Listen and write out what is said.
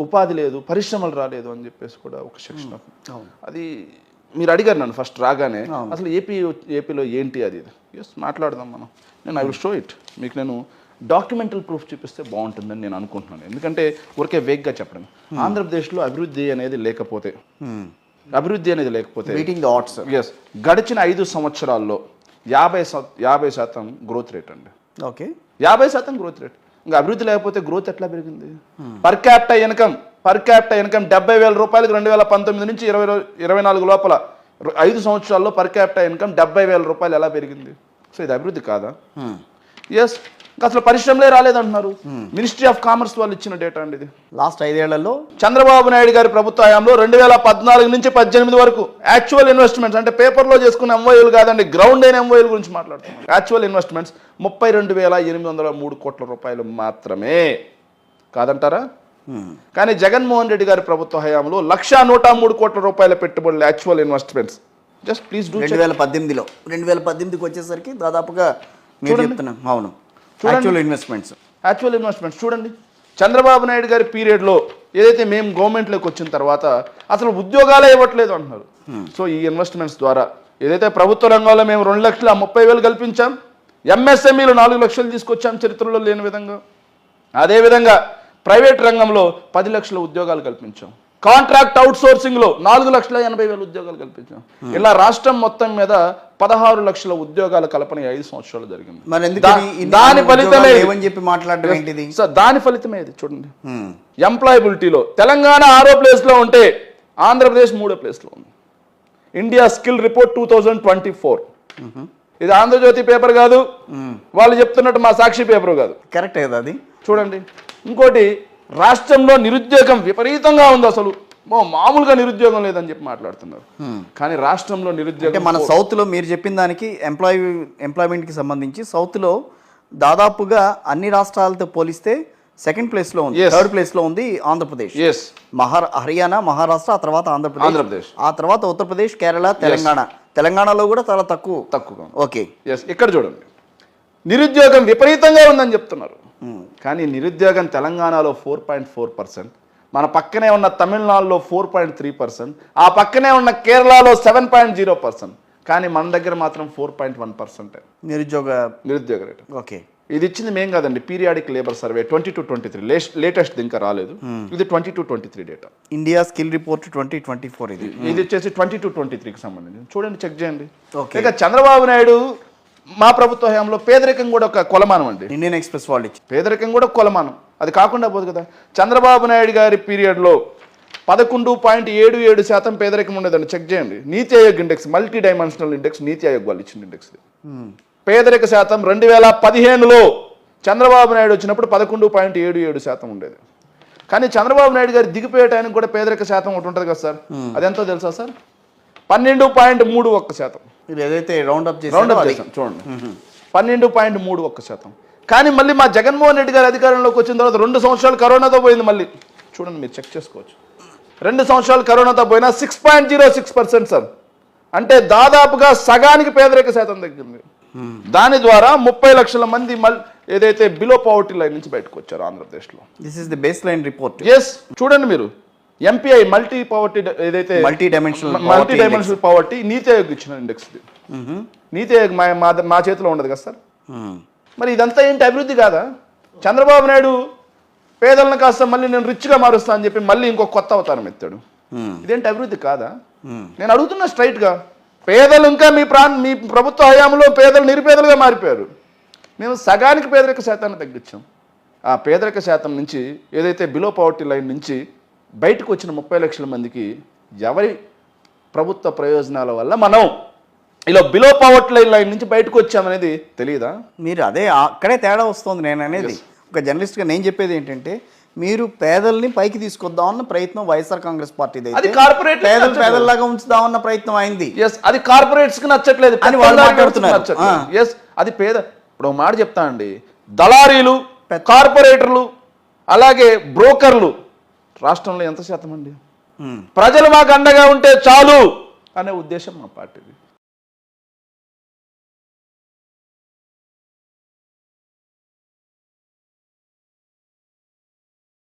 ఉపాధి లేదు, పరిశ్రమలు రాలేదు అని చెప్పేసి కూడా ఒక సెక్షన్. అది మీరు అడిగారు నన్ను ఫస్ట్ రాగానే అసలు ఏపీలో ఏంటి అది. ఎస్ మాట్లాడదాం మనం. నేను ఐ విల్ షో ఇట్ మీకు. నేను డాక్యుమెంటల్ ప్రూఫ్ చూపిస్తే బాగుంటుందని నేను అనుకుంటున్నాను. ఎందుకంటే ఊరికే వేగ్గా చెప్పడం. ఆంధ్రప్రదేశ్లో అభివృద్ధి అనేది లేకపోతే ఎస్ గడిచిన 5 సంవత్సరాల్లో 50% గ్రోత్ రేట్ అండి. Okay, 50% growth rate. ఇంకా అభివృద్ధి లేకపోతే గ్రోత్ ఎట్లా పెరిగింది? పర్ క్యాపిటల్ ఇన్కమ్ 70,000 రూపాయలకు 2019 నుంచి 2024 లోపల 5 సంవత్సరాల్లో పర్ క్యాపిటల్ ఇన్కమ్ 70,000 రూపాయలు ఎలా పెరిగింది? సో ఇది అభివృద్ధి కాదా? ఎస్. అసలు పరిశ్రమలే రాలేదంటున్నారు. మినిస్ట్రీ ఆఫ్ కామర్స్ వాళ్ళు ఇచ్చిన డేటా అండి ఇది. లాస్ట్ 5 ఏళ్లలో చంద్రబాబు నాయుడు గారి ప్రభుత్వ హయాంలో 2014 నుంచి 18 వరకు యాక్చువల్ ఇన్వెస్ట్మెంట్స్, అంటే పేపర్లో చేసుకున్న ఎంఓయూలు కాదండి, గ్రౌండ్ అయిన ఎంఓయూల గురించి మాట్లాడుతున్నాం. యాక్చువల్ ఇన్వెస్ట్మెంట్స్ 32,803 కోట్ల రూపాయలు మాత్రమే. కాదంటారా? కానీ జగన్మోహన్ రెడ్డి గారి ప్రభుత్వ హయాంలో 1,103 కోట్ల రూపాయల పెట్టుబడులు actual investments. Just please do. 2018కి వచ్చేసరికి దాదాపుగా మీరు చెప్తున్నాం. అవును, యాక్చువల్ ఇన్వెస్ట్మెంట్స్ చూడండి. చంద్రబాబు నాయుడు గారి పీరియడ్లో ఏదైతే మేము గవర్నమెంట్లోకి వచ్చిన తర్వాత అసలు ఉద్యోగాలే ఇవ్వట్లేదు అంటున్నారు. సో ఈ ఇన్వెస్ట్మెంట్స్ ద్వారా ఏదైతే ప్రభుత్వ రంగంలో మేము 2,30,000 కల్పించాం, ఎంఎస్ఎంఈలు 4 లక్షలు తీసుకొచ్చాం చరిత్రలో లేని విధంగా. అదేవిధంగా ప్రైవేట్ రంగంలో 10 లక్షల ఉద్యోగాలు కల్పించాం. కాంట్రాక్ట్ అవుట్ సోర్సింగ్లో 4,80,000 ఉద్యోగాలు కల్పించాం. ఇలా రాష్ట్రం మొత్తం మీద 16 లక్షల ఉద్యోగాల కల్పన 5 సంవత్సరాలు జరిగింది. దాని ఫలితమే దాని ఫలితమే ఇది. చూడండి, ఎంప్లాయబిలిటీలో తెలంగాణ 6వ ప్లేస్లో ఉంటే ఆంధ్రప్రదేశ్ 3వ ప్లేస్లో ఉంది. India skill report 2024. ఇది ఆంధ్రజ్యోతి పేపర్ కాదు, వాళ్ళు చెప్తున్నట్టు మా సాక్షి పేపర్ కాదు. కరెక్ట్ కదా అది. చూడండి. ఇంకోటి, రాష్ట్రంలో నిరుద్యోగం విపరీతంగా ఉంది. అసలు మామూలుగా నిరుద్యోగం లేదని చెప్పి మాట్లాడుతున్నారు. కానీ రాష్ట్రంలో నిరుద్యోగం మన సౌత్లో మీరు చెప్పిన దానికి ఎంప్లాయ్మెంట్కి సంబంధించి సౌత్లో దాదాపుగా అన్ని రాష్ట్రాలతో పోలిస్తే సెకండ్ ప్లేస్లో ఉంది, థర్డ్ ప్లేస్లో ఉంది ఆంధ్రప్రదేశ్. హర్యానా, మహారాష్ట్ర, ఆ తర్వాత ఆంధ్రప్రదేశ్, ఆ తర్వాత ఉత్తరప్రదేశ్, కేరళ, తెలంగాణలో కూడా చాలా తక్కువ. ఓకే, ఇక్కడ చూడండి, నిరుద్యోగం విపరీతంగా ఉందని చెప్తున్నారు. కానీ నిరుద్యోగం తెలంగాణలో 4.4%, మన పక్కనే ఉన్న తమిళనాడులో 4.3%, ఆ పక్కనే ఉన్న కేరళలో 7.0%. కానీ మన దగ్గర మాత్రం 4.1% నిరుద్యోగ రేట్. ఓకే, ఇది ఇచ్చింది మేం కాదండి, పీరియాడిక్ లేబర్ సర్వే 2022-23 లేటెస్ట్ ఇంకా రాలేదు. ఇది 2022-23 డేటా. India skill report 2024. ఇది వచ్చేసి 2022-23కి సంబంధించి. చూడండి, చెక్ చేయండి. ఇక చంద్రబాబు నాయుడు మా ప్రభుత్వ హయాంలో పేదరికం కూడా ఒక కొలమానం అండి. ఇండియన్ ఎక్స్ప్రెస్ వాళ్ళు పేదరికం కూడా కొలమానం. అది కాకుండా పోదు కదా. చంద్రబాబు నాయుడు గారి పీరియడ్లో 11.77% పేదరికం ఉండేదండి. చెక్ చేయండి. నీతి Aayog index, multi dimensional index, నీతి ఆయోగ్ వాళ్ళు ఇచ్చిన ఇండెక్స్. పేదరిక శాతం 2015లో చంద్రబాబు నాయుడు వచ్చినప్పుడు 11.77% ఉండేది. కానీ చంద్రబాబు నాయుడు గారు దిగిపోయే టైంకి కూడా పేదరిక శాతం ఒకటి ఉంటుంది కదా సార్, అదెంతో తెలుసా సార్? 12.31%. ఇది ఏదైతే రౌండ్ అప్ చేసాం చూడండి, 12.31%. కానీ మళ్ళీ మా జగన్మోహన్ రెడ్డి గారు అధికారంలోకి వచ్చిన తర్వాత 2 సంవత్సరాలు కరోనాతో పోయింది. మళ్ళీ చూడండి, మీరు చెక్ చేసుకోవచ్చు. 2 సంవత్సరాలు కరోనాతో పోయినా 6.06% సార్. అంటే దాదాపుగా సగానికి పేదరిక శాతం తగ్గింది. దాని ద్వారా 30 లక్షల మంది ఏదైతే బిలో పవర్టీ లైన్ నుంచి బయటకు వచ్చారు ఆంధ్రప్రదేశ్లో. This is the baseline report. Yes, చూడండి మీరు. ఎంపీఐ మల్టీ పవర్టీ, ఏదైతే multidimensional poverty Niti Aayog ఇచ్చిన ఇండెక్స్. నీతి ఆయోగ్ మా చేతిలో ఉండదు కదా సార్. మరి ఇదంతా ఏంటి, అభివృద్ధి కాదా? చంద్రబాబు నాయుడు పేదలను కాస్త మళ్ళీ నేను రిచ్గా మారుస్తా అని చెప్పి మళ్ళీ ఇంకో కొత్త అవతారం ఎత్తాడు. ఇదేంటి, అభివృద్ధి కాదా? నేను అడుగుతున్నా స్ట్రైట్గా. పేదలు ఇంకా మీ ప్రభుత్వ హయాంలో పేదలు నిరుపేదలుగా మారిపోయారు. మేము సగానికి పేదరిక శాతాన్ని తగ్గించాం. ఆ పేదరిక శాతం నుంచి ఏదైతే బిలో పవర్టీ లైన్ నుంచి బయటకు వచ్చిన 30 లక్షల మందికి ఎవరి ప్రభుత్వ ప్రయోజనాల వల్ల మనం ఇలా బిలో పవర్టీ లైన్ నుంచి బయటకు వచ్చామనేది తెలియదా? మీరు అక్కడే తేడా వస్తుంది. నేను అనేది ఒక జర్నలిస్ట్గా నేను చెప్పేది ఏంటంటే, మీరు పేదల్ని పైకి తీసుకొద్దామన్న ప్రయత్నం వైఎస్ఆర్ కాంగ్రెస్ పార్టీ, పేదల్లాగా ఉంచుదామన్న ప్రయత్నం అయింది. అది కార్పొరేట్స్ కి నచ్చట్లేదు అని వాళ్ళు మాట్లాడుతున్నారు. అది ఇప్పుడు మాట చెప్తా అండి, దళారీలు, కార్పొరేటర్లు, అలాగే బ్రోకర్లు రాష్ట్రంలో ఎంత శాతం అండి? ప్రజలు మాకు అండగా ఉంటే చాలు అనే ఉద్దేశం మా పార్టీది.